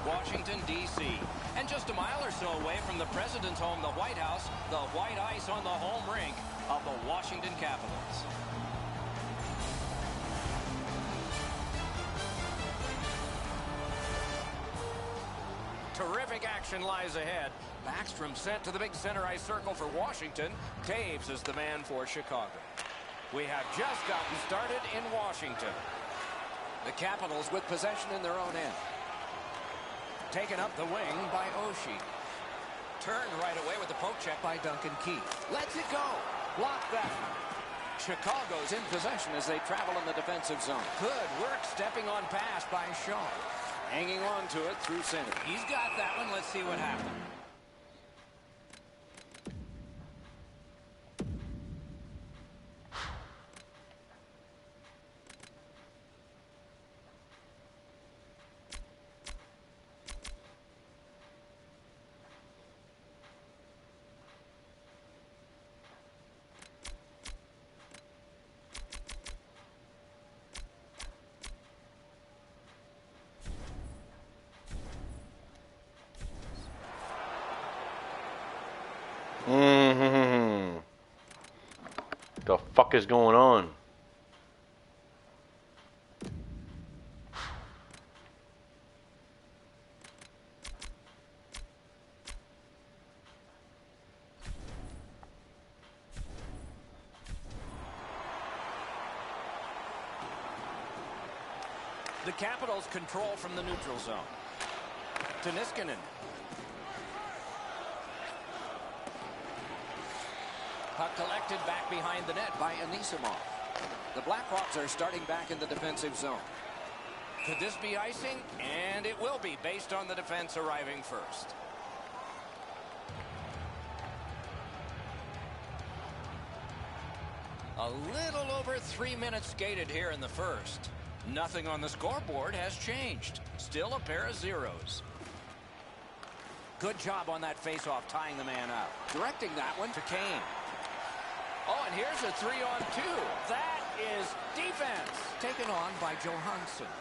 Washington, D.C. And just a mile or so away from the president's home, the White House, the white ice on the home rink of the Washington Capitals. Terrific action lies ahead. Backstrom sent to the big center ice circle for Washington. Taves is the man for Chicago. We have just gotten started in Washington. The Capitals with possession in their own end. Taken up the wing by Oshie. Turned right away with the poke check by Duncan Keith. Lets it go. Blocked that. Chicago's in possession as they travel in the defensive zone. Good work stepping on pass by Shaw. Hanging on to it through center. He's got that one. Let's see what happens. The fuck is going on? The Capitals control from the neutral zone. To Niskanen. Puck collected back behind the net by Anisimov. The Blackhawks are starting back in the defensive zone. Could this be icing? And it will be, based on the defense arriving first. A little over 3 minutes skated here in the first. Nothing on the scoreboard has changed. Still a pair of zeros. Good job on that faceoff, tying the man out. Directing that one to Kane. Oh, and here's a 3-on-2. That is defense. Taken on by Johansson.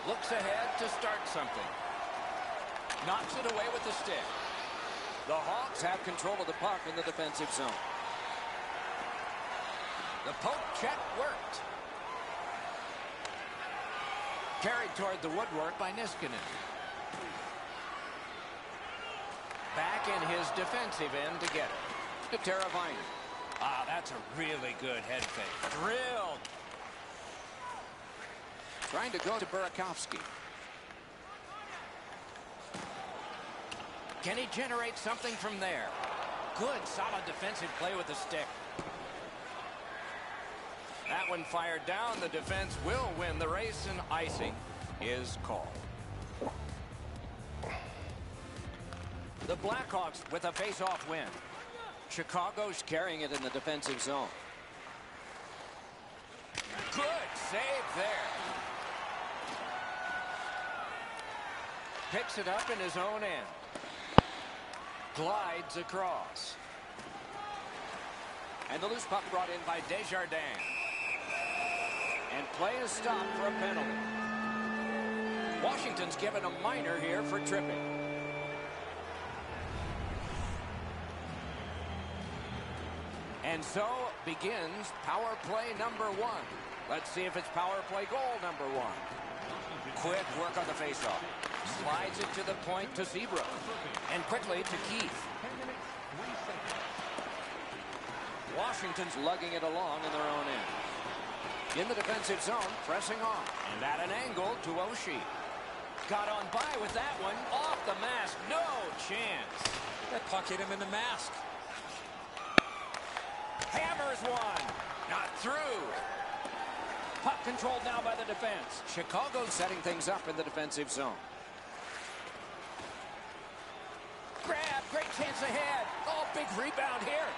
Looks ahead to start something. Knocks it away with the stick. The Hawks have control of the puck in the defensive zone. The poke check worked. Carried toward the woodwork by Niskanen. Back in his defensive end to get it. To Teravainen. Ah, that's a really good head fake. Drilled. Trying to go to Burakovsky. Can he generate something from there? Good, solid defensive play with the stick. That one fired down. The defense will win the race, and icing is called. The Blackhawks with a face-off win. Chicago's carrying it in the defensive zone. Good save there. Picks it up in his own end. Glides across. And the loose puck brought in by Desjardins. And play is stopped for a penalty. Washington's given a minor here for tripping. And so begins power play number 1. Let's see if it's power play goal number 1. Quick work on the faceoff. Slides it to the point to Seabrook. And quickly to Keith. Washington's lugging it along in their own end. In the defensive zone, pressing on. And at an angle to Oshie. Got on by with that one. Off the mask. No chance. That puck hit him in the mask. Hammers one. Not through. Puck controlled now by the defense. Chicago setting things up in the defensive zone. Grab. Great chance ahead. Oh, big rebound here.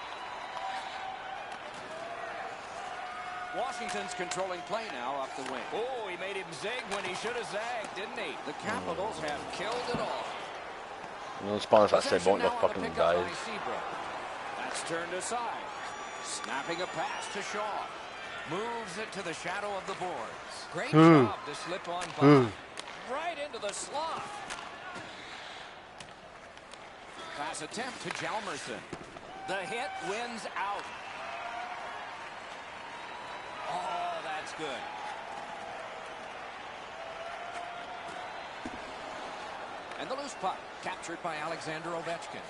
Washington's controlling play now up the wing. Oh, he made him zig when he should have zagged, didn't he? The Capitals have killed it all. No spawns I said won't look fucking guys. That's turned aside. Snapping a pass to Shaw. Moves it to the shadow of the boards. Great job to slip on by. Right into the slot. Pass attempt to Hjalmarsson. The hit wins out. Oh, that's good. And the loose puck captured by Alexander Ovechkin.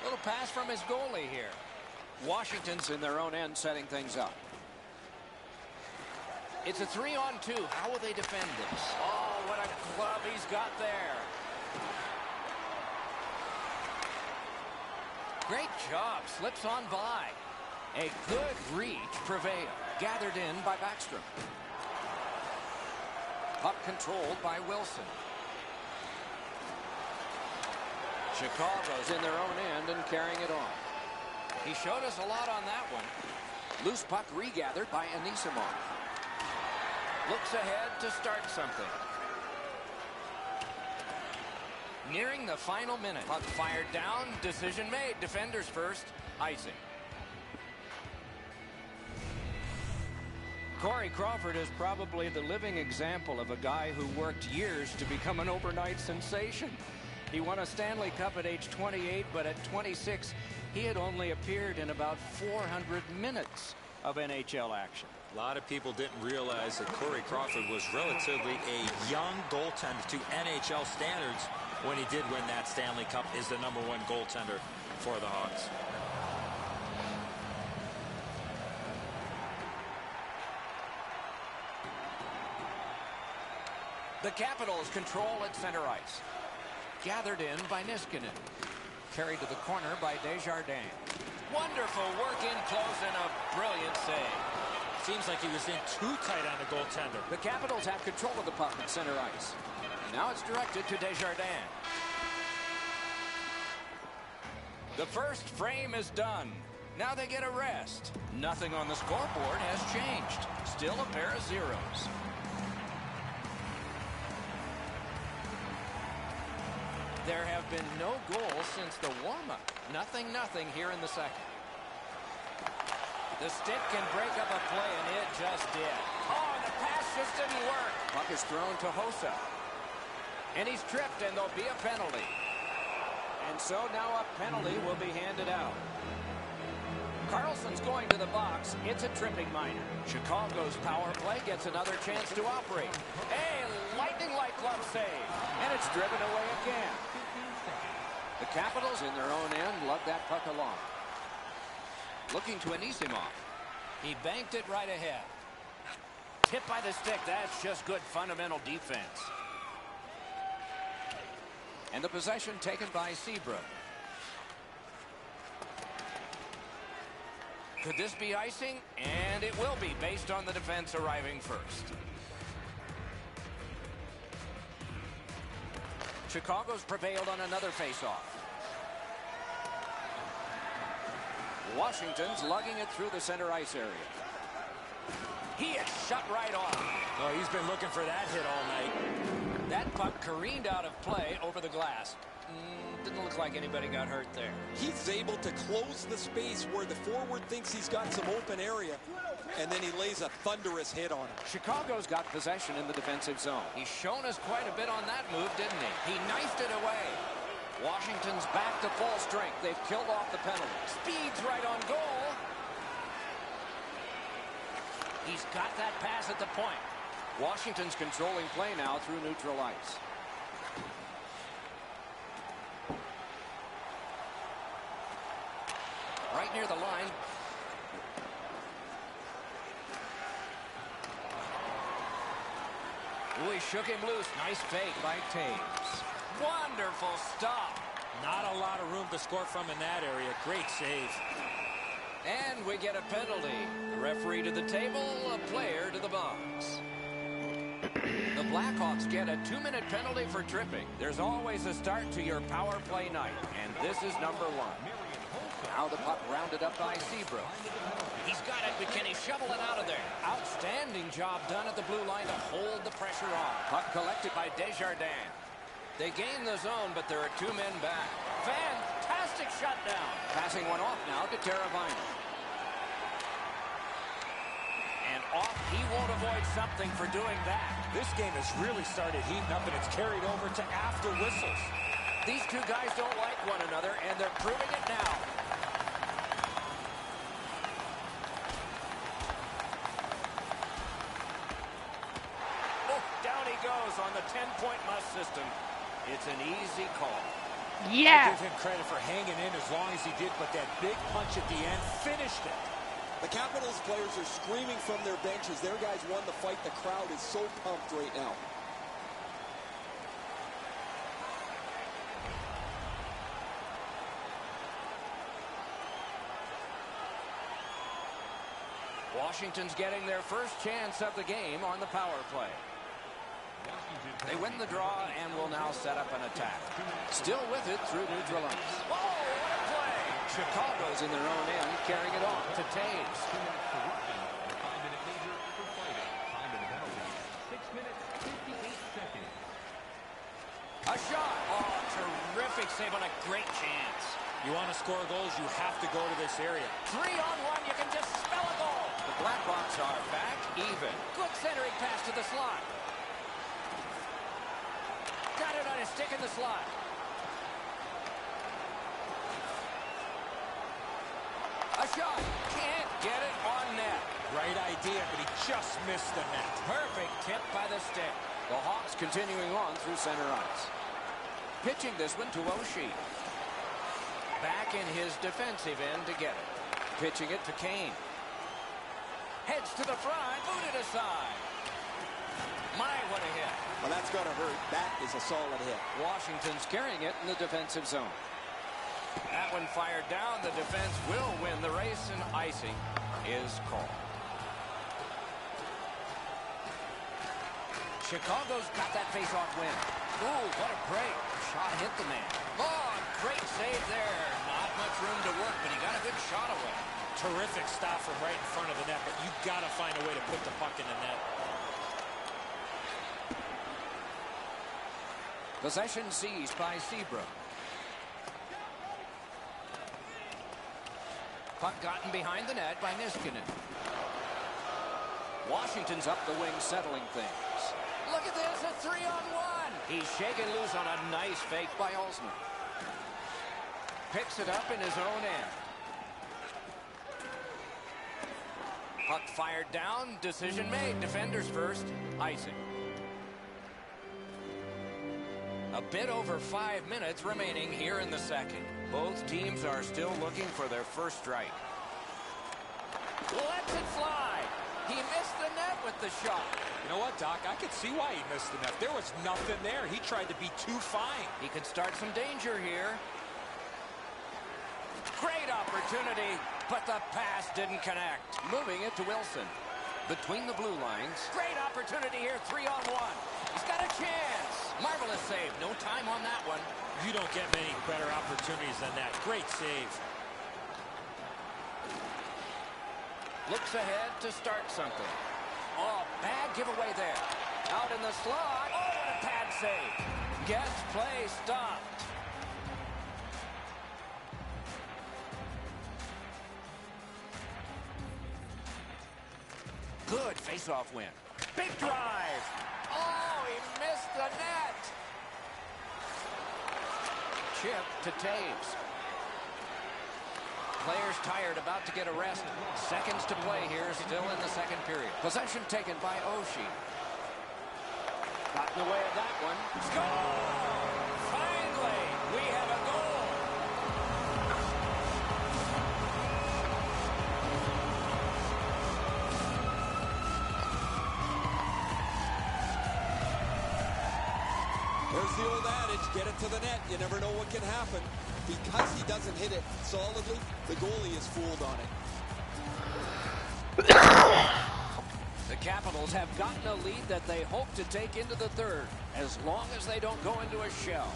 Little pass from his goalie here. Washington's in their own end setting things up. It's a 3-on-2. How will they defend this? Oh, what a glove he's got there. Great job. Slips on by. A good reach prevailed. Gathered in by Backstrom. Puck controlled by Wilson. Chicago's in their own end and carrying it on. He showed us a lot on that one. Loose puck regathered by Anisimov. Looks ahead to start something. Nearing the final minute. Puck fired down. Decision made. Defenders first. Icing. Corey Crawford is probably the living example of a guy who worked years to become an overnight sensation. He won a Stanley Cup at age 28, but at 26, he had only appeared in about 400 minutes of NHL action. A lot of people didn't realize that Corey Crawford was relatively a young goaltender to NHL standards when he did win that Stanley Cup as the #1 goaltender for the Hawks. The Capitals control at center ice. Gathered in by Niskanen. Carried to the corner by Desjardins. Wonderful work in close and a brilliant save. Seems like he was in too tight on the goaltender. The Capitals have control of the puck at center ice. Now it's directed to Desjardins. The first frame is done. Now they get a rest. Nothing on the scoreboard has changed. Still a pair of zeros. There have been no goals since the warm-up. 0-0 here in the second. The stick can break up a play, and it just did. Oh, the pass just didn't work. Puck is thrown to Hossa. And he's tripped, and there'll be a penalty. And so now a penalty will be handed out. Carlson's going to the box. It's a tripping minor. Chicago's power play gets another chance to operate. A lightning-like glove save. And it's driven away again. The Capitals in their own end lug that puck along. Looking to Anisimov. He banked it right ahead. Hit by the stick. That's just good fundamental defense. And the possession taken by Seabrook. Could this be icing? And it will be based on the defense arriving first. Chicago's prevailed on another faceoff. Washington's lugging it through the center ice area. He is shut right off. Oh, he's been looking for that hit all night. That puck careened out of play over the glass. Didn't look like anybody got hurt there. He's able to close the space where the forward thinks he's got some open area, and then he lays a thunderous hit on it. Chicago's got possession in the defensive zone. He's shown us quite a bit on that move, didn't he? He knifed it away. Washington's back to full strength. They've killed off the penalty. Speed's right on goal. He's got that pass at the point. Washington's controlling play now through neutral ice. Right near the line. Ooh, he shook him loose. Nice fake by Taves. Wonderful stop. Not a lot of room to score from in that area. Great save. And we get a penalty. The referee to the table, a player to the box. The Blackhawks get a 2-minute penalty for tripping. There's always a start to your power play night, and this is number 1. Now the puck rounded up by Seabrook. He's got it, but can he shovel it out of there? Outstanding job done at the blue line to hold the pressure on. Puck collected by Desjardins. They gain the zone, but there are 2 men back. Fantastic Fantastic shutdown. Passing one off now to Teravainen. And off, he won't avoid something for doing that. This game has really started heating up, and it's carried over to after whistles. These two guys don't like one another, and they're proving it now. Oh, down he goes on the 10-point must system. It's an easy call. I Yeah. give him credit for hanging in as long as he did, but that big punch at the end finished it. The Capitals players are screaming from their benches. Their guys won the fight. The crowd is so pumped right now. Washington's getting their first chance of the game on the power play. They win the draw and will now set up an attack. Still with it through neutral ice. Oh, what a play! Chicago's in their own end, carrying it on to Taves. A shot. Oh, terrific save on a great chance. You want to score goals, you have to go to this area. 3-on-1, you can just smell a goal. The Blackhawks are back even. Good centering pass to the slot. Got it on his stick in the slot. A shot. Can't get it on net. Right idea, but he just missed the net. Perfect tip by the stick. The Hawks continuing on through center ice. Pitching this one to Oshie. Back in his defensive end to get it. Pitching it to Kane. Heads to the front, booted aside. My, what a hit. Well, that's going to hurt. That is a solid hit. Washington's carrying it in the defensive zone. That one fired down. The defense will win the race, and icing is called. Chicago's got that face-off win. Ooh, what a break. Shot hit the man. Oh, great save there. Not much room to work, but he got a good shot away. Terrific stop from right in front of the net, but you got to find a way to put the puck in the net. Possession seized by Seabrook. Puck gotten behind the net by Niskanen. Washington's up the wing, settling things. Look at this, a 3-on-1. He's shaken loose on a nice fake by Olsner. Picks it up in his own end. Puck fired down, decision made. Defenders first, icing. A bit over 5 minutes remaining here in the second. Both teams are still looking for their first strike. Lets it fly. He missed the net with the shot. You know what, Doc? I could see why he missed the net. There was nothing there. He tried to be too fine. He could start some danger here. Great opportunity, but the pass didn't connect. Moving it to Wilson. Between the blue lines. Great opportunity here, 3-on-1. He's got a chance. Marvelous save. No time on that one. You don't get many better opportunities than that. Great save. Looks ahead to start something. Oh, bad giveaway there. Out in the slot. Oh, what a pad save. Gets play stopped. Good face-off win. Big drive. Oh, he missed the net. Chip to Taves. Players tired, about to get a rest. Seconds to play here, still in the second period. Possession taken by Oshie. Got in the way of that one. Score! Finally, we have a goal. There's the old adage, get it to the net. You never know what can happen. Because he doesn't hit it solidly, the goalie is fooled on it. The Capitals have gotten a lead that they hope to take into the third, as long as they don't go into a shell.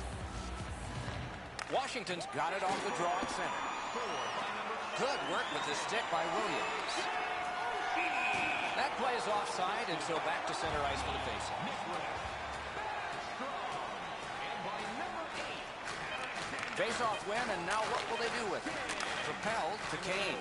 Washington's got it off the draw at center. Good work with the stick by Williams. That play is offside, and so back to center ice for the faceoff. Face-off win, and now what will they do with it? Propelled to Kane.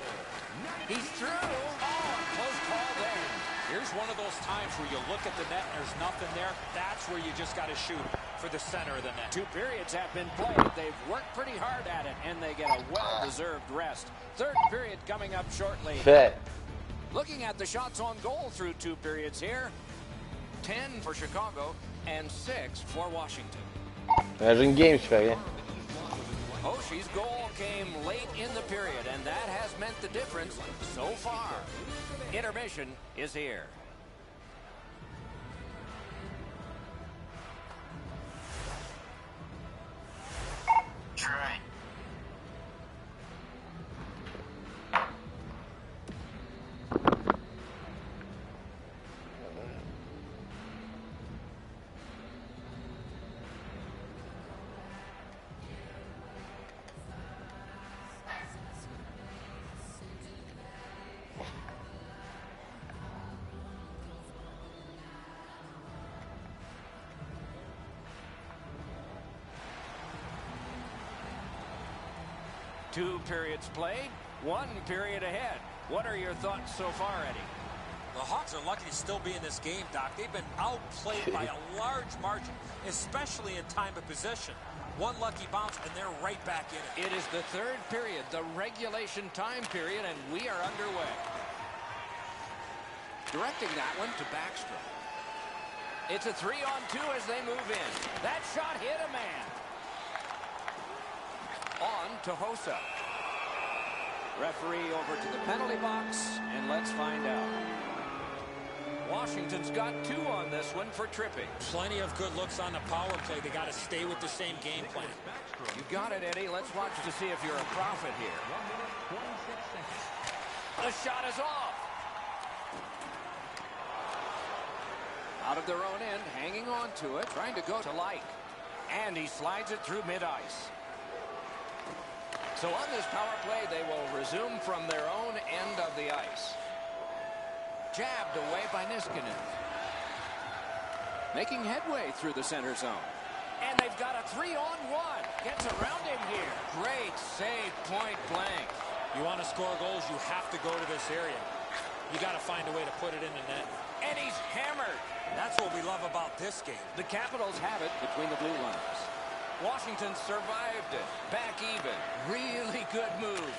He's through. Oh, close call there. Here's one of those times where you look at the net and there's nothing there. That's where you just got to shoot for the center of the net. 2 periods have been played. They've worked pretty hard at it, and they get a well-deserved rest. Third period coming up shortly. Fit. Looking at the shots on goal through 2 periods here. 10 for Chicago and 6 for Washington. Imagine games, faggot. Oshie's goal came late in the period, and that has meant the difference so far. Intermission is here. Try. Two periods played, 1 period ahead. What are your thoughts so far, Eddie? The Hawks are lucky to still be in this game, Doc. They've been outplayed by a large margin, especially in time of possession. One lucky bounce, and they're right back in it. It is the 3rd period, the regulation time period, and we are underway. Directing that one to Backstrom. It's a 3-on-2 as they move in. That shot hit a man. On to Hossa. Referee over to the penalty box, and let's find out. Washington's got 2 on this one for tripping. Plenty of good looks on the power play. They got to stay with the same game plan. You got it, Eddie. Let's watch to see if you're a prophet here. The shot is off. Out of their own end, hanging on to it, trying to go to Light. And he slides it through mid-ice. So on this power play, they will resume from their own end of the ice. Jabbed away by Niskanen. Making headway through the center zone. And they've got a 3-on-1. Gets around him here. Great save, point blank. You want to score goals, you have to go to this area. You got to find a way to put it in the net. And he's hammered. That's what we love about this game. The Capitals have it between the blue lines. Washington survived it. Back even. Really good move.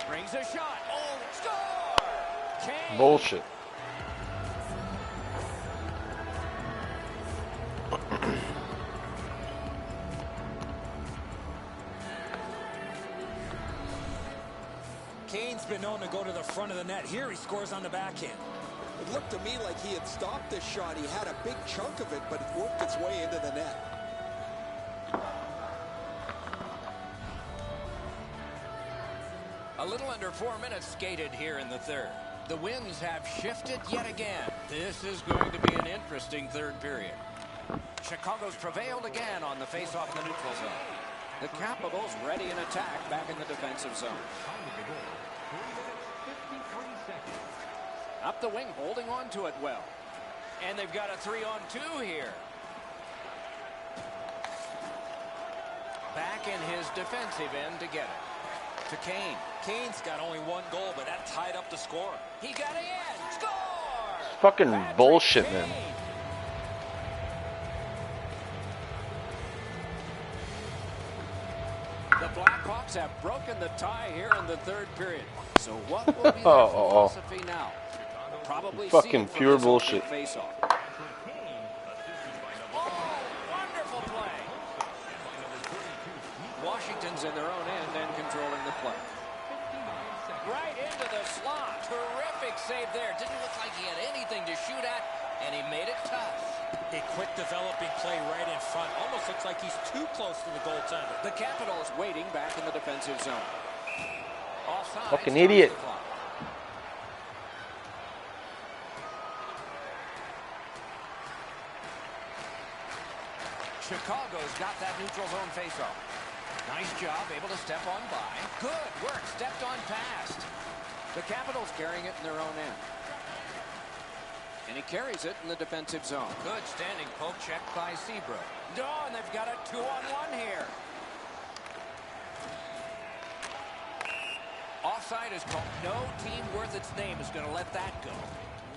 Brings a shot. Oh, score! Kane. Bullshit. Kane's been known to go to the front of the net. Here he scores on the backhand. It looked to me like he had stopped this shot. He had a big chunk of it, but it worked its way into the net. A little under 4 minutes skated here in the 3rd. The winds have shifted yet again. This is going to be an interesting 3rd period. Chicago's prevailed again on the face-off in the neutral zone. The Capitals ready in attack back in the defensive zone. Up the wing, holding on to it well. And they've got a 3-on-2 here. Back in his defensive end to get it. To Kane. Kane's got only 1 goal, but that tied up the score. He got it in. Score! Fucking Patrick bullshit, Kane. man. The Blackhawks have broken the tie here in the 3rd period. So what will be their philosophy now? Probably Fucking pure bullshit. Face-off. Oh, wonderful play. Washington's in their own end and controlling the play. Right into the slot. Terrific save there. Didn't look like he had anything to shoot at, and he made it tough. A quick developing play right in front. Almost looks like he's too close to the goaltender. The Capitals waiting back in the defensive zone. Offside. Fucking idiot. Chicago's got that neutral zone faceoff. Nice job, able to step on by. Good work, stepped on past. The Capitals carrying it in their own end. And he carries it in the defensive zone. Good standing poke check by Seabrook. Oh, and they've got a 2-on-1 here. offside is called. No team worth its name is going to let that go.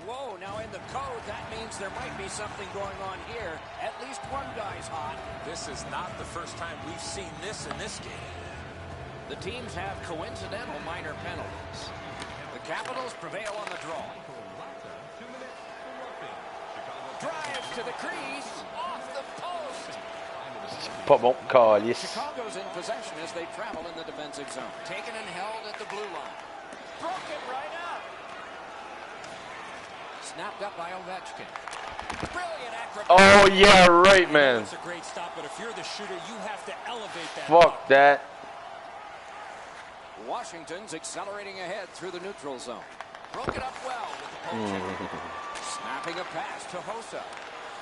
Whoa, now in the code, that means there might be something going on here. At least one guy's hot. This is not the first time we've seen this in this game. The teams have coincidental minor penalties. The Capitals prevail on the draw. Drives to the crease, off the post. Pop up call, yes. Chicago's in possession as they travel in the defensive zone. Taken and held at the blue line. Broke it right up. Snapped up by Ovechkin. Brilliant acrobatic. Oh, yeah, right, man. It's a great stop, but if you're the shooter, you have to elevate that. Fuck that. Washington's accelerating ahead through the neutral zone. Broke it up well with the poke check. Snapping a pass to Hossa.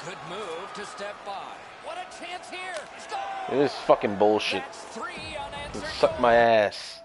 Good move to step by. What a chance here. Score! This is fucking bullshit. That's 3 unanswered Suck goals. my ass.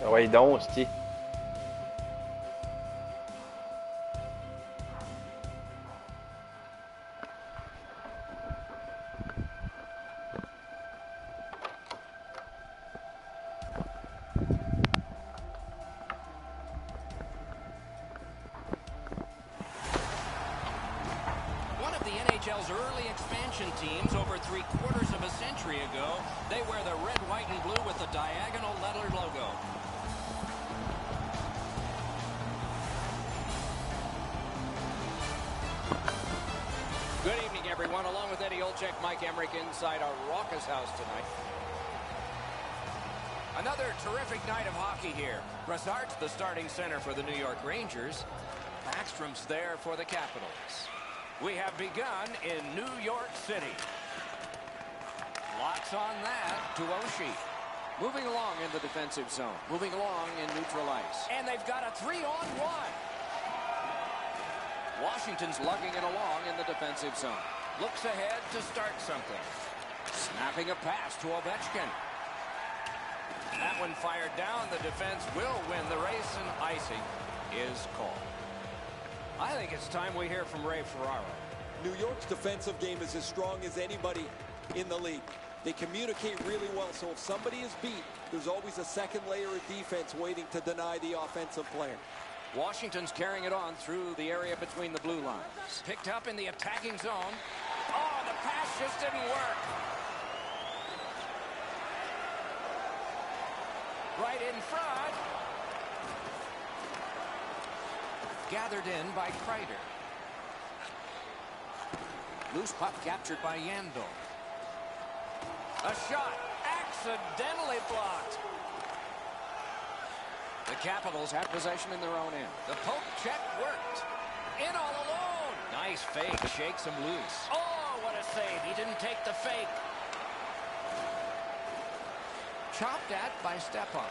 Ouais, donc, c'ti. One of the NHL's early expansion teams over 3/4 of a century ago, they wear the red, white, and blue with the diagonal letter logo. Good evening, everyone. Along with Eddie Olczyk, Mike Emrick inside our raucous house tonight. Another terrific night of hockey here. Brassard's the starting center for the New York Rangers. Backstrom's there for the Capitals. We have begun in New York City. Lots on that to Oshie. Moving along in the defensive zone. Moving along in neutral ice. And they've got a 3-on-1. Washington's lugging it along in the defensive zone. Looks ahead to start something. Snapping a pass to Ovechkin. That one fired down. The defense will win the race, and icing is called. I think it's time we hear from Ray Ferraro. New York's defensive game is as strong as anybody in the league. They communicate really well, so if somebody is beat, there's always a second layer of defense waiting to deny the offensive player. Washington's carrying it on through the area between the blue lines. Picked up in the attacking zone. Oh, the pass just didn't work. Right in front. Gathered in by Kreider. Loose puck captured by Yandel. A shot accidentally blocked. The Capitals have possession in their own end. The poke check worked. In all alone. Nice fake. Shakes him loose. Oh, what a save. He didn't take the fake. Chopped at by Stepan.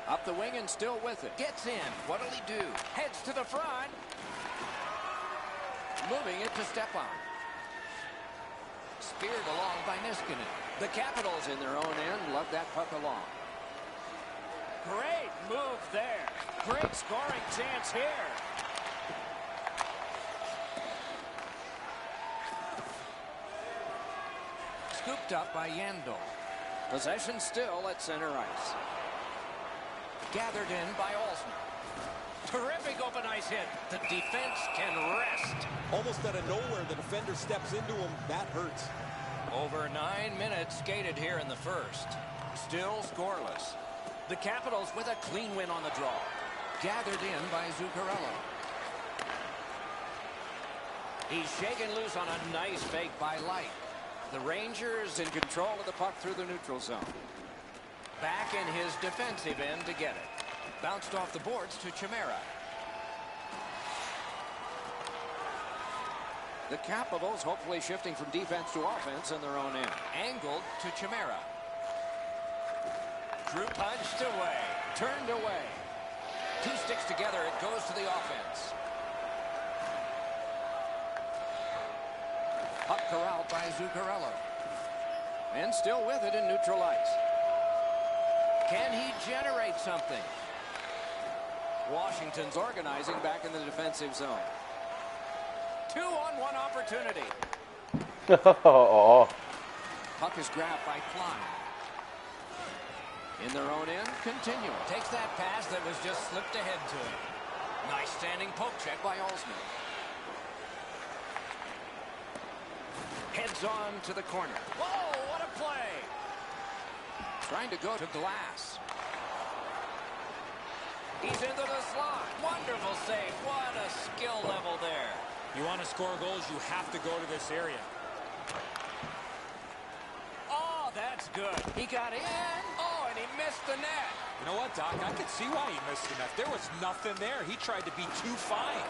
Up the wing and still with it. Gets in. What'll he do? Heads to the front. Moving it to Stepan. Speared along by Niskanen. The Capitals in their own end lug that puck along. Great move there. Great scoring chance here. Scooped up by Yandel. Possession still at center ice. Gathered in by Olsen. Terrific open ice hit. The defense can rest. Almost out of nowhere, the defender steps into him. That hurts. Over 9 minutes skated here in the first. Still scoreless. The Capitals with a clean win on the draw. Gathered in by Zuccarello. He's shaken loose on a nice fake by Light. The Rangers in control of the puck through the neutral zone. Back in his defensive end to get it. Bounced off the boards to Chimera. The Capitals hopefully shifting from defense to offense in their own end. Angled to Chimera. Drew punched away. Turned away. Two sticks together. It goes to the offense. Puck corralled by Zuccarello. And still with it in neutral ice. Can he generate something? Washington's organizing back in the defensive zone. 2-on-1 opportunity. Oh. Puck is grabbed by Klein. In their own end, continuing. Takes that pass that was just slipped ahead to him. Nice standing poke check by Olsen. Heads on to the corner. Whoa, what a play. Trying to go to Glass. He's into the slot. Wonderful save. What a skill level there. You want to score goals, you have to go to this area. Oh, that's good. He got in. Oh, and he missed the net. You know what, Doc? I could see why he missed the net. There was nothing there. He tried to be too fine.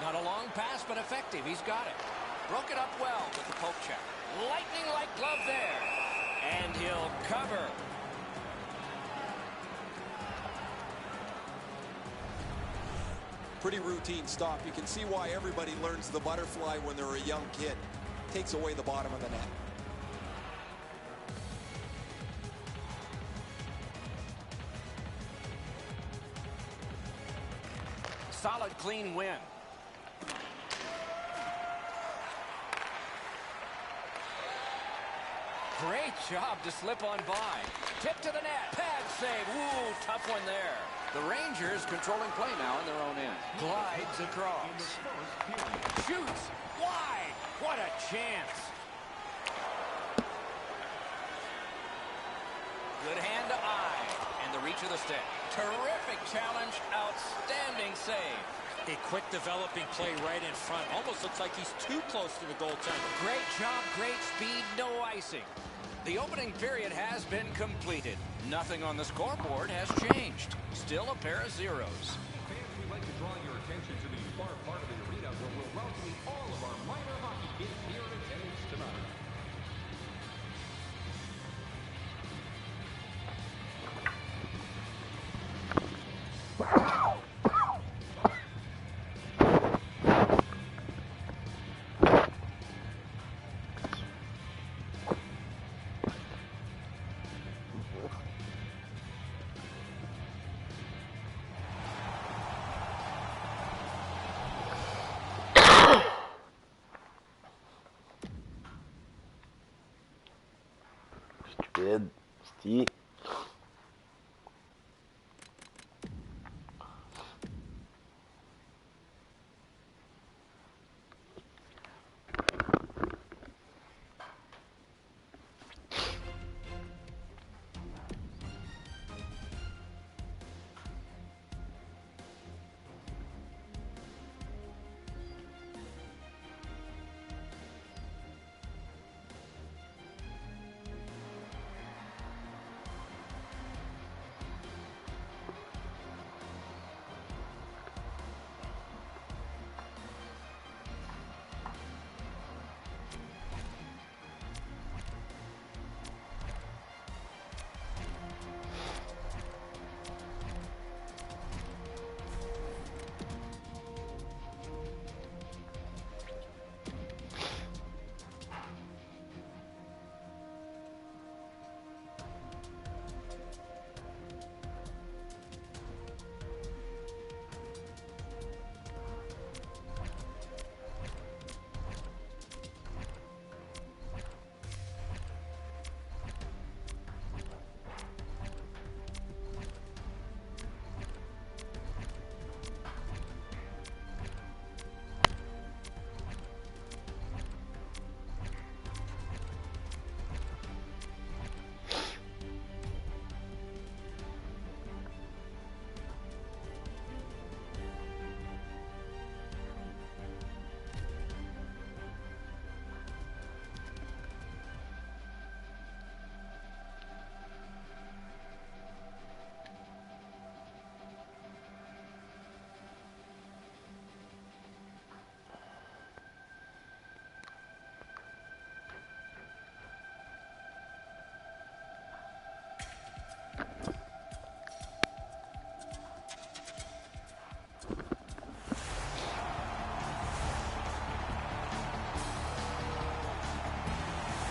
Not a long pass, but effective. He's got it. Broke it up well with the poke check. Lightning-like glove there. And he'll cover. Pretty routine stop. You can see why everybody learns the butterfly when they're a young kid. Takes away the bottom of the net. solid, clean win. Great job to slip on by. Tip to the net. Pad save. Ooh, tough one there. The Rangers controlling play now in their own end. Glides across. Shoots. Wide. What a chance. Good hand to eye. And the reach of the stick. Terrific challenge. Outstanding save. A quick developing play right in front. Almost looks like he's too close to the goaltender. Great job, great speed, no icing. The opening period has been completed. Nothing on the scoreboard has changed. Still a pair of zeros. Fans, we'd like to draw your attention to the far part of the arena where we'll welcome all of our minor hockey kids here in attendance tonight. Stupid. Steve.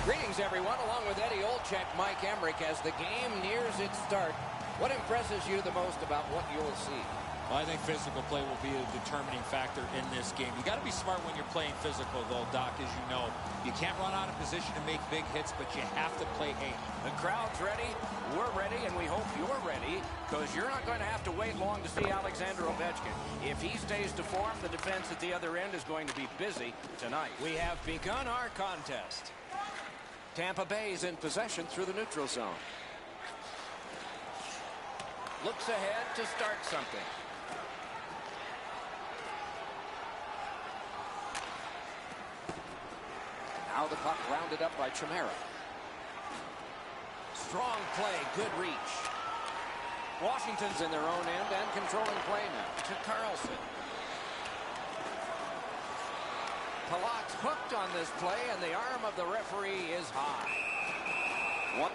Greetings, everyone. Along with Eddie Olczyk, Mike Emrick, as the game nears its start. What impresses you the most about what you'll see? Well, I think physical play will be a determining factor in this game. You got to be smart when you're playing physical, though, Doc, as you know. You can't run out of position to make big hits, but you have to play aim. The crowd's ready, we're ready, and we hope you're ready, because you're not going to have to wait long to see Alexander Ovechkin. If he stays to form, the defense at the other end is going to be busy tonight. We have begun our contest. Tampa Bay is in possession through the neutral zone. Looks ahead to start something. Now the puck rounded up by Chimera. Strong play, good reach. Washington's in their own end and controlling play now. To Carlson. Palat's hooked on this play, and the arm of the referee is high. What?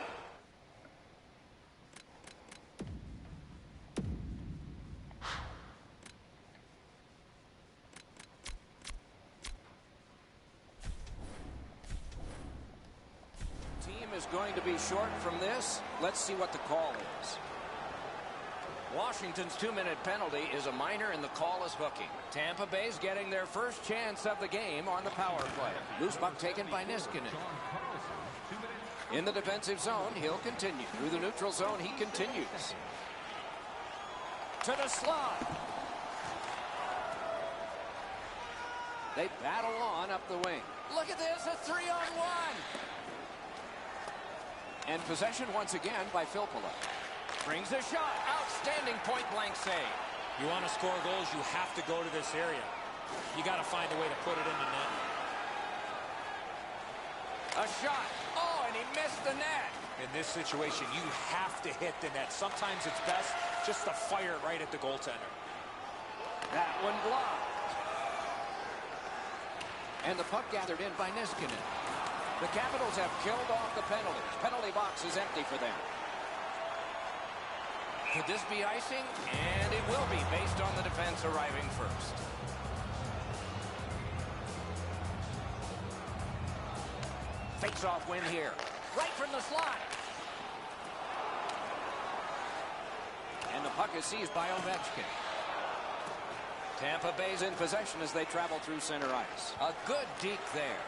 Team is going to be short from this. Let's see what the call is. Washington's 2-minute penalty is a minor and the call is hooking. Tampa Bay's getting their first chance of the game on the power play. Loose puck taken by Niskanen. In the defensive zone, he'll continue. Through the neutral zone, he continues. To the slot. They battle on up the wing. Look at this, a 3-on-1. And possession once again by Filppula. Brings a shot. Outstanding point-blank save. You want to score goals, you have to go to this area. You got to find a way to put it in the net. A shot. Oh, and he missed the net. In this situation, you have to hit the net. Sometimes it's best just to fire it right at the goaltender. That one blocked. And the puck gathered in by Niskanen. The Capitals have killed off the penalties. Penalty box is empty for them. Could this be icing? And it will be, based on the defense arriving first. Face-off win here. Right from the slot. And the puck is seized by Ovechkin. Tampa Bay's in possession as they travel through center ice. A good deke there.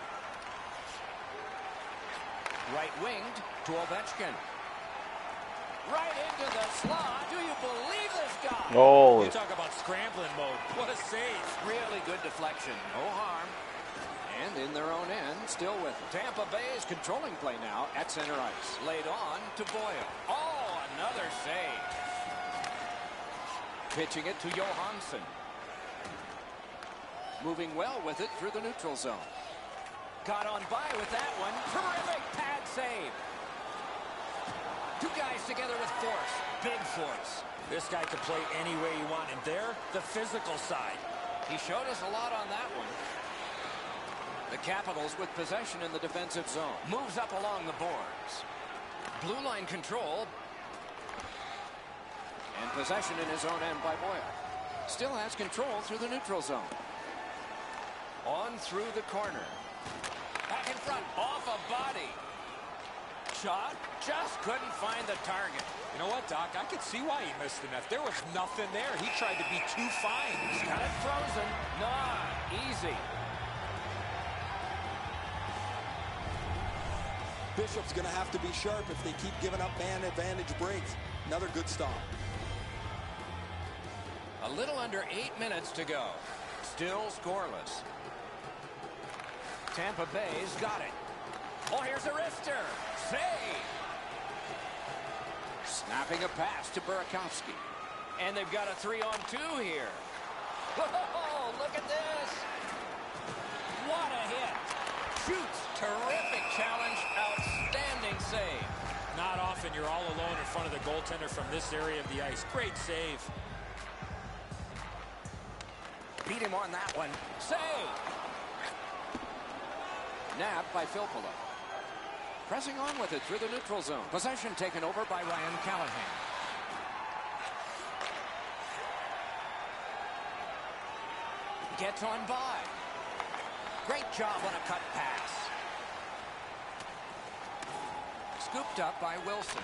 Right winged to Ovechkin. Right into the slot. Do you believe this guy? Oh, You talk about scrambling mode. What a save. Really good deflection. No harm. And in their own end, still with it. Tampa Bay is controlling play now at center ice. Laid on to Boyle. Oh, another save. Pitching it to Johansson. Moving well with it through the neutral zone. Got on by with that one. Terrific pad save. Two guys together with force. Big force. This guy can play any way you want. And there, the physical side. He showed us a lot on that one. The Capitals with possession in the defensive zone. Moves up along the boards. Blue line control. And possession in his own end by Boyle. Still has control through the neutral zone. On through the corner. Back in front. Off a body. Shot. Just couldn't find the target. You know what, Doc? I could see why he missed the net. There was nothing there. He tried to be too fine. He's got it frozen. Not easy. Bishop's going to have to be sharp if they keep giving up man advantage breaks. Another good stop. A little under 8 minutes to go. Still scoreless. Tampa Bay's got it. Oh, here's a wrister. Save. Snapping a pass to Burakovsky. And they've got a 3-on-2 here. Whoa, look at this. What a hit. Shoots. Terrific challenge. Outstanding save. Not often you're all alone in front of the goaltender from this area of the ice. Great save. Beat him on that one. Save. Nabbed by Filppula. Pressing on with it through the neutral zone. Possession taken over by Ryan Callahan. Gets on by. Great job on a cut pass. Scooped up by Wilson.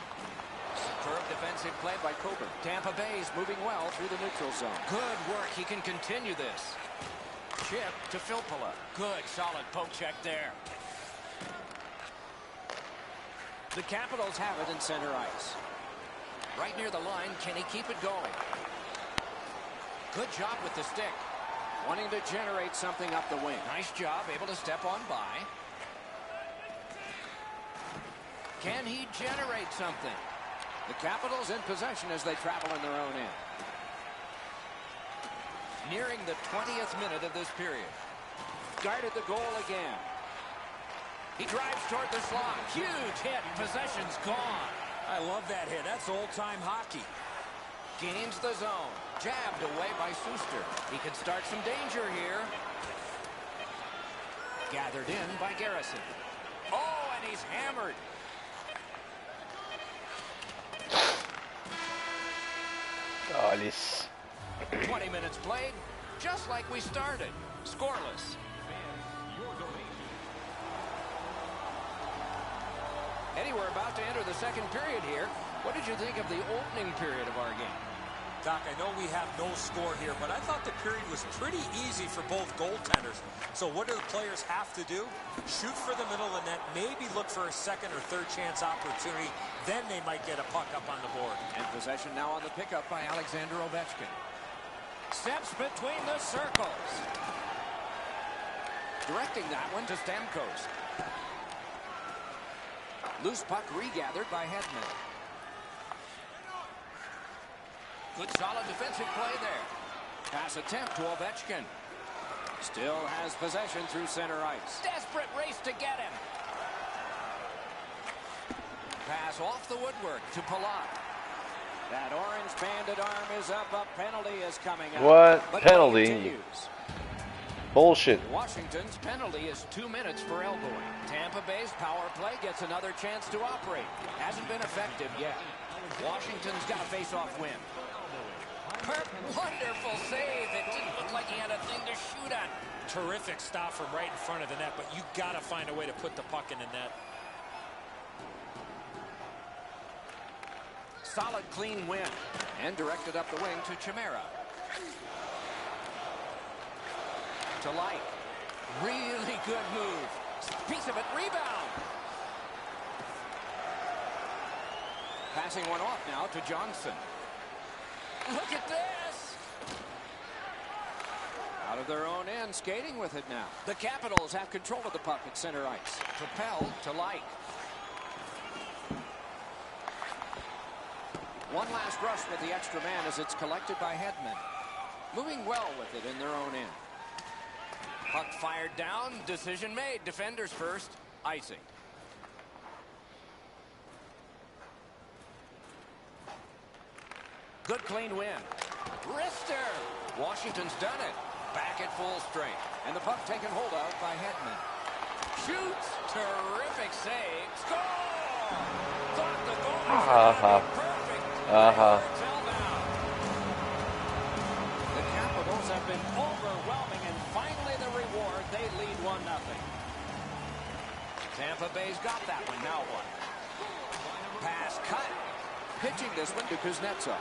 Superb defensive play by Coburn. Tampa Bay's moving well through the neutral zone. Good work. He can continue this. Chip to Filppula. Good, solid poke check there. The Capitals have it in center ice. Right near the line. Can he keep it going? Good job with the stick. Wanting to generate something up the wing. Nice job. Able to step on by. Can he generate something? The Capitals in possession as they travel in their own end. Nearing the 20th minute of this period. Guarded the goal again. He drives toward the slot. Huge hit. Possession's gone. I love that hit. That's old-time hockey. Gains the zone. Jabbed away by Suster. He can start some danger here. Gathered in by Garrison. Oh, and he's hammered. Alice. 20 minutes played, just like we started. Scoreless. Eddie, we're about to enter the second period here. What did you think of the opening period of our game? Doc, I know we have no score here, but I thought the period was pretty easy for both goaltenders. So what do the players have to do? Shoot for the middle of the net, maybe look for a second or third chance opportunity. Then they might get a puck up on the board. And possession now on the pickup by Alexander Ovechkin. Steps between the circles. Directing that one to Stamkos. Loose puck regathered by Hedman. Good solid defensive play there. Pass attempt to Ovechkin. Still has possession through center ice. Desperate race to get him. Pass off the woodwork to Palat. That orange banded arm is up. A penalty is coming out. What? But Penalty? continues. Bullshit. Washington's penalty is 2 minutes for elbowing. Tampa Bay's power play gets another chance to operate. Hasn't been effective yet. Washington's got a face-off win. Wonderful save. It didn't look like he had a thing to shoot at. Terrific stop from right in front of the net, but you got to find a way to put the puck in the net. Solid, clean win. And directed up the wing to Chimera. To Light. Really good move. Piece of it. Rebound. Passing one off now to Johnson. Look at this. Out of their own end, skating with it now. The Capitals have control of the puck at center ice. Propelled to Light. One last rush with the extra man as it's collected by Hedman. Moving well with it in their own end. Puck fired down. Decision made. Defenders first. Icing. Good clean win. Wrister. Washington's done it. Back at full strength. And the puck taken hold of by Hedman. Shoots. Terrific save. Score! Thought the goal was gonna be perfect. Until now. The Capitals have been overwhelming, and finally the reward. They lead 1-0. Tampa Bay's got that one. Now one. Pass cut. Pitching this one to Kuznetsov.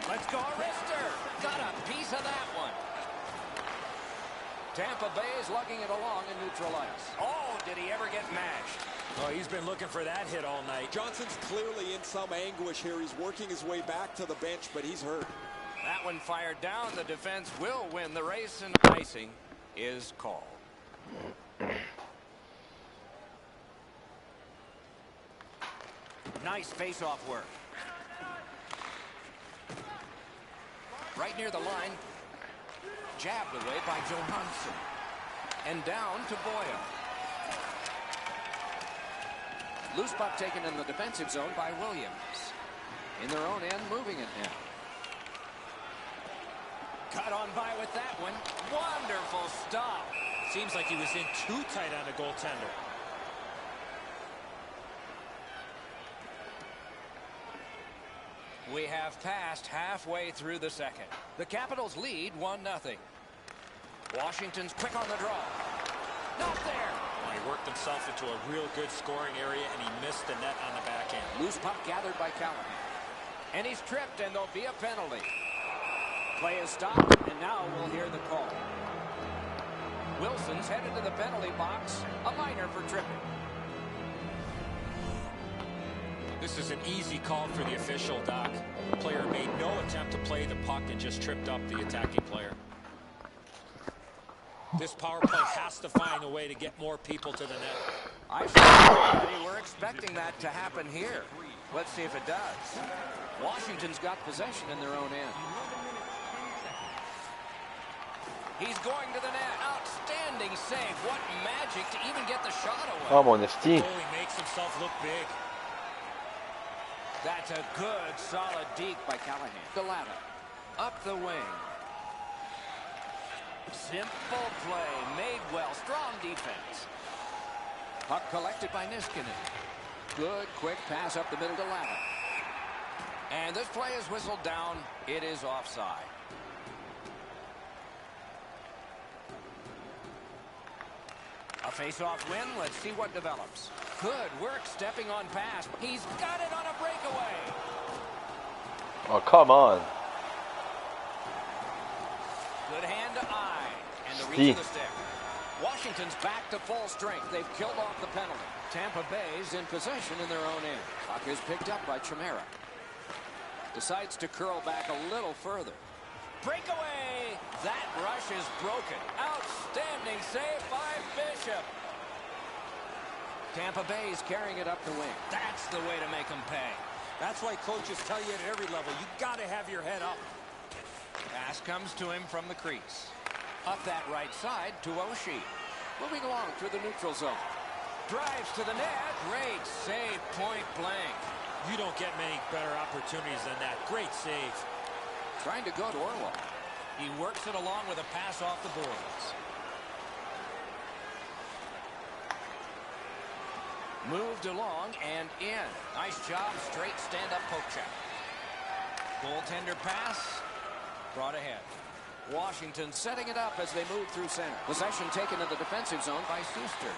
Let's go, Wrister. Got a piece of that one. Tampa Bay is lugging it along in neutral ice. Oh, did he ever get mashed? Oh, he's been looking for that hit all night. Johnson's clearly in some anguish here. He's working his way back to the bench, but he's hurt. That one fired down. The defense will win the race, and icing is called. Nice face-off work. Right near the line. Jabbed away by Johansson. And down to Boyle. Loose puck taken in the defensive zone by Williams. In their own end, moving it now. Cut on by with that one. Wonderful stop. Seems like he was in too tight on the goaltender. We have passed halfway through the second. The Capitals lead 1-0. Washington's quick on the draw. Not there. Well, he worked himself into a real good scoring area, and he missed the net on the backhand. Loose puck gathered by Callahan. And he's tripped, and there'll be a penalty. Play is stopped, and now we'll hear the call. Wilson's headed to the penalty box. A minor for tripping. This is an easy call for the official, Doc. The player made no attempt to play the puck and just tripped up the attacking player. This power play has to find a way to get more people to the net. I think we're expecting that to happen here. Let's see if it does. Washington's got possession in their own end. He's going to the net. Outstanding save. What magic to even get the shot away. Come on, Steve. Oh, he makes himself look big. That's a good, solid deke by Callahan. Galata. Up the wing. Simple play. Made well. Strong defense. Puck collected by Niskanen. Good, quick pass up the middle to Lata. And this play is whistled down. It is offside. A face-off win. Let's see what develops. Good work stepping on pass. He's got it on a breakaway. Oh, come on. Good hand to eye. And the reach of the stick. Washington's back to full strength. They've killed off the penalty. Tampa Bay's in possession in their own end. Puck is picked up by Chimera. Decides to curl back a little further. Breakaway! That rush is broken. Outstanding save by Bishop. Tampa Bay's carrying it up the wing. That's the way to make them pay. That's why coaches tell you at every level, you got to have your head up. Pass comes to him from the crease. Up that right side to Oshie. Moving along through the neutral zone. Drives to the net. Great save, point blank. You don't get many better opportunities than that. Great save. Trying to go to Orlov. He works it along with a pass off the boards. Moved along and in. Nice job. Straight stand-up poke check. Goaltender pass. Brought ahead. Washington setting it up as they move through center. Possession taken in the defensive zone by Suster.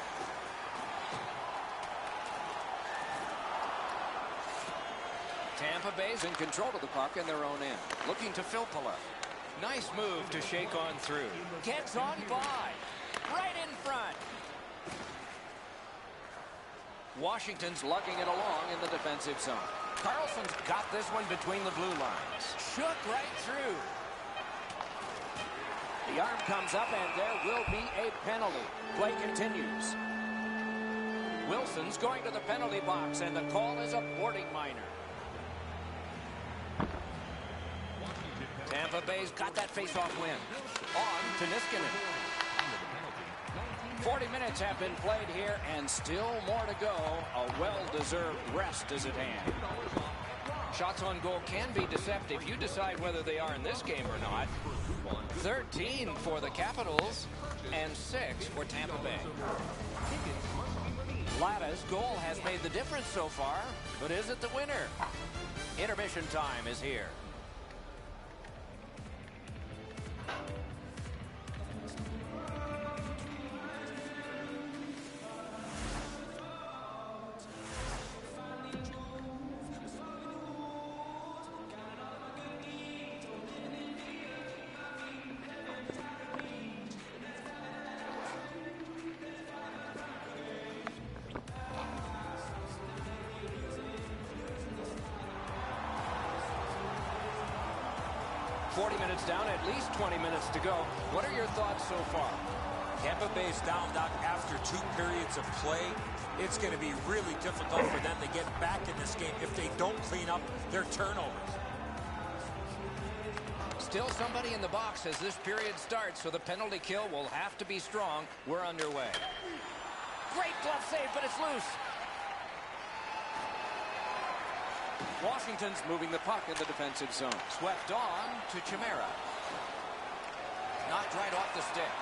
Tampa Bay's in control of the puck in their own end. Looking to Filppula. Nice move to shake on through. Gets on by. Right in front. Washington's lugging it along in the defensive zone. Carlson's got this one between the blue lines. Shook right through. The arm comes up and there will be a penalty. Play continues. Wilson's going to the penalty box and the call is a boarding minor. Tampa Bay's got that face-off win. On to Niskanen. 40 minutes have been played here and still more to go. A well-deserved rest is at hand. Shots on goal can be deceptive. You decide whether they are in this game or not. 13 for the Capitals and 6 for Tampa Bay. Latta's goal has made the difference so far, but is it the winner? Intermission time is here. Down, at least 20 minutes to go. What are your thoughts so far? Tampa Bay's down, Doc, after 2 periods of play. It's going to be really difficult for them to get back in this game if they don't clean up their turnovers. Still somebody in the box as this period starts, so the penalty kill will have to be strong. We're underway. Great glove save, but it's loose. Washington's moving the puck in the defensive zone. Swept on to Chimera. Knocked right off the stick.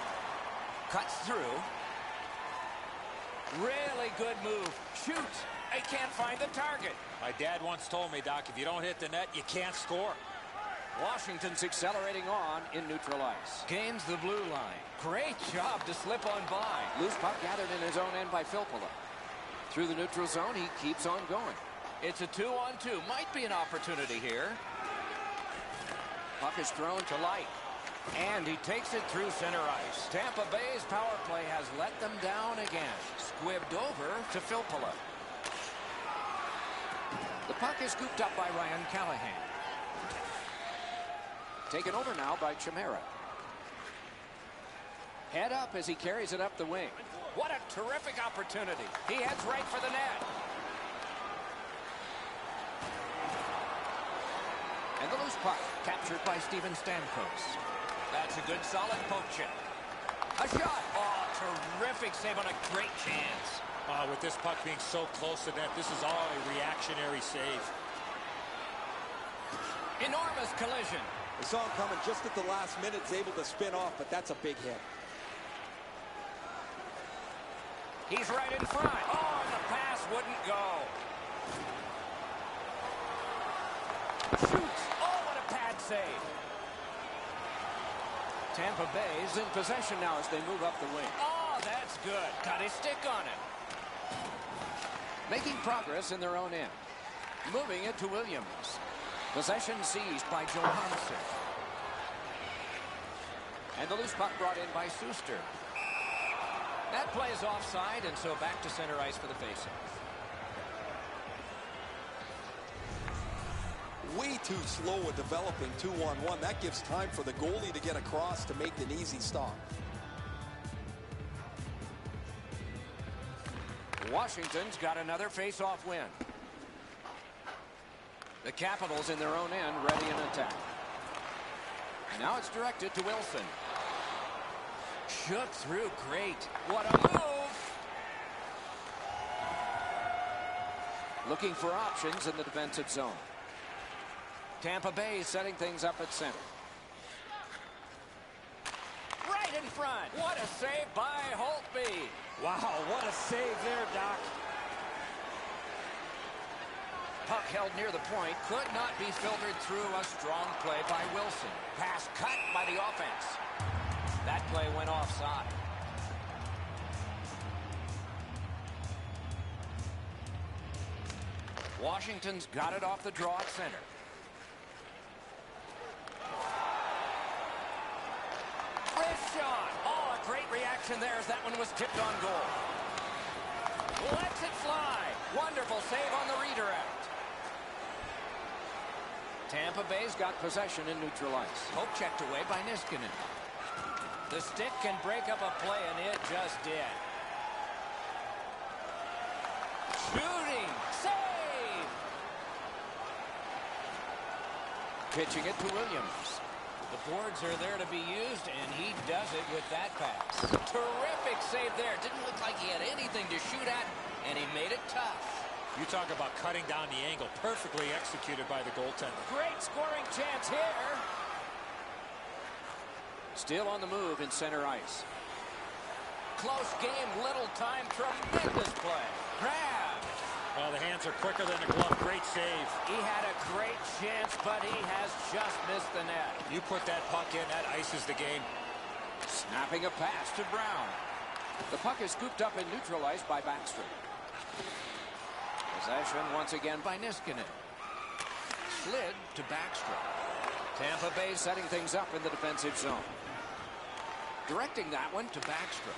Cuts through. Really good move. Shoots. They can't find the target. My dad once told me, Doc, if you don't hit the net, you can't score. Washington's accelerating on in neutral ice. Gains the blue line. Great job to slip on by. Loose puck gathered in his own end by Filppula. Through the neutral zone, he keeps on going. It's a 2-on-2. Might be an opportunity here. Puck is thrown to Light. And he takes it through center ice. Tampa Bay's power play has let them down again. Squibbed over to Filppula. The puck is scooped up by Ryan Callahan. Taken over now by Chimera. Head up as he carries it up the wing. What a terrific opportunity. He heads right for the net. And the loose puck captured by Steven Stamkos. That's a good solid poke check. A shot. Oh, terrific save on a great chance. With this puck being so close to net, this is all a reactionary save. Enormous collision. We saw him coming just at the last minute. He's able to spin off, but that's a big hit. He's right in front. Oh, and the pass wouldn't go. Shoots. Oh, what a pad save. Tampa Bay's in possession now as they move up the wing. Oh, that's good. Got his stick on it. Making progress in their own end. Moving it to Williams. Possession seized by Johansson. And the loose puck brought in by Suster. That play is offside, and so back to center ice for the faceoff. Way too slow at developing 2-on-1. That gives time for the goalie to get across to make an easy stop. Washington's got another face-off win. The Capitals in their own end ready in attack. Now it's directed to Wilson. Shook through great. What a move! Looking for options in the defensive zone. Tampa Bay setting things up at center. Right in front. What a save by Holtby. Wow, what a save there, Doc. Puck held near the point. Could not be filtered through. A strong play by Wilson. Pass cut by the offense. That play went offside. Washington's got it off the draw at center. Wrist shot. Oh, a great reaction there as that one was tipped on goal. Lets it fly. Wonderful save on the redirect. Tampa Bay's got possession in neutral ice. Hope checked away by Niskanen. The stick can break up a play, and it just did. Shooting. Save. Pitching it to Williams. The boards are there to be used, and he does it with that pass. Terrific save there. Didn't look like he had anything to shoot at, and he made it tough. You talk about cutting down the angle. Perfectly executed by the goaltender. Great scoring chance here. Still on the move in center ice. Close game, little time, tremendous play. Grab. Well, the hands are quicker than the glove. Great save. He had a great chance, but he has just missed the net. You put that puck in, that ices the game. Snapping a pass to Brown. The puck is scooped up in neutral ice by Backstrom. Possession once again by Niskanen. Slid to Backstrom. Tampa Bay setting things up in the defensive zone. Directing that one to Backstrom.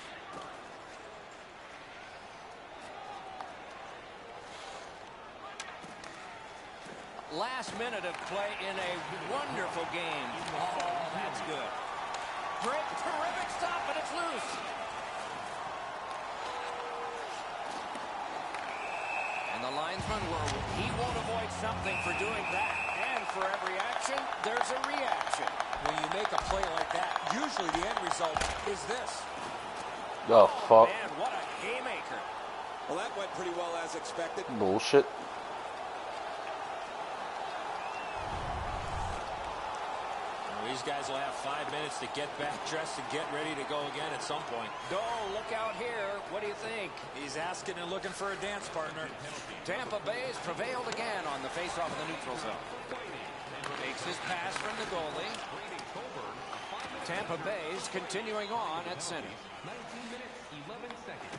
Last minute of play in a wonderful game. Oh, that's good. Great, terrific stop, but it's loose. And the linesman, he won't avoid something for doing that. And for every action, there's a reaction. When you make a play like that, usually the end result is this. Oh, fuck. Man, what a haymaker. Well, that went pretty well as expected. Bullshit. These guys will have 5 minutes to get back dressed and get ready to go again at some point. Oh, look out here. What do you think? He's asking and looking for a dance partner. Tampa Bay's prevailed again on the faceoff in the neutral zone. Takes his pass from the goalie. Tampa Bay's continuing on at center. 19 minutes, 11 seconds.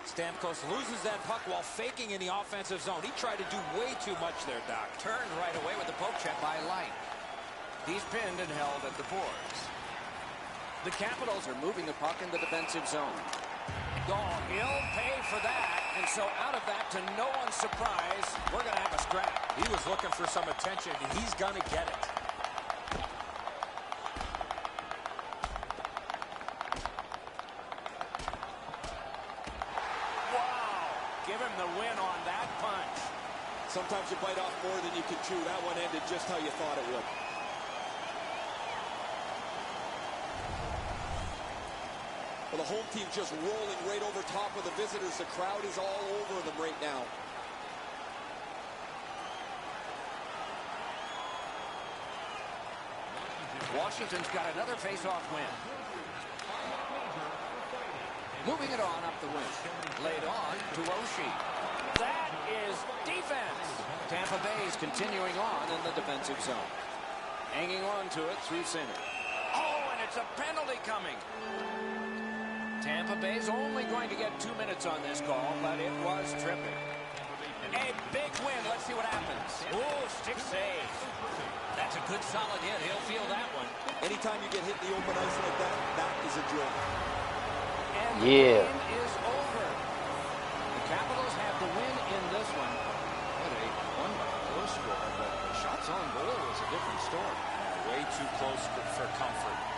Stamkos loses that puck while faking in the offensive zone. He tried to do way too much there, Doc. Turned right away with the poke check by Light. He's pinned and held at the boards. The Capitals are moving the puck in the defensive zone. Oh, he'll pay for that. And so out of that, to no one's surprise, we're going to have a scrap. He was looking for some attention, and he's going to get it. Wow. Give him the win on that punch. Sometimes you bite off more than you can chew. That one ended just how you thought it would. Well, the home team just rolling right over top of the visitors. The crowd is all over them right now. Washington's got another face-off win. Moving it on up the wing. Laid on to Oshie. That is defense. Tampa Bay's continuing on in the defensive zone. Hanging on to it through center. Oh, and it's a penalty coming. Tampa Bay's only going to get 2 minutes on this call, but it was tripping. A big win. Let's see what happens. Oh, solid hit. He'll feel that one. Anytime you get hit in the open ice like that, that is a drill. And the game is over. The Capitals have the win in this one. What a one-goal score, but the shots on goal was a different story. Way too close for comfort.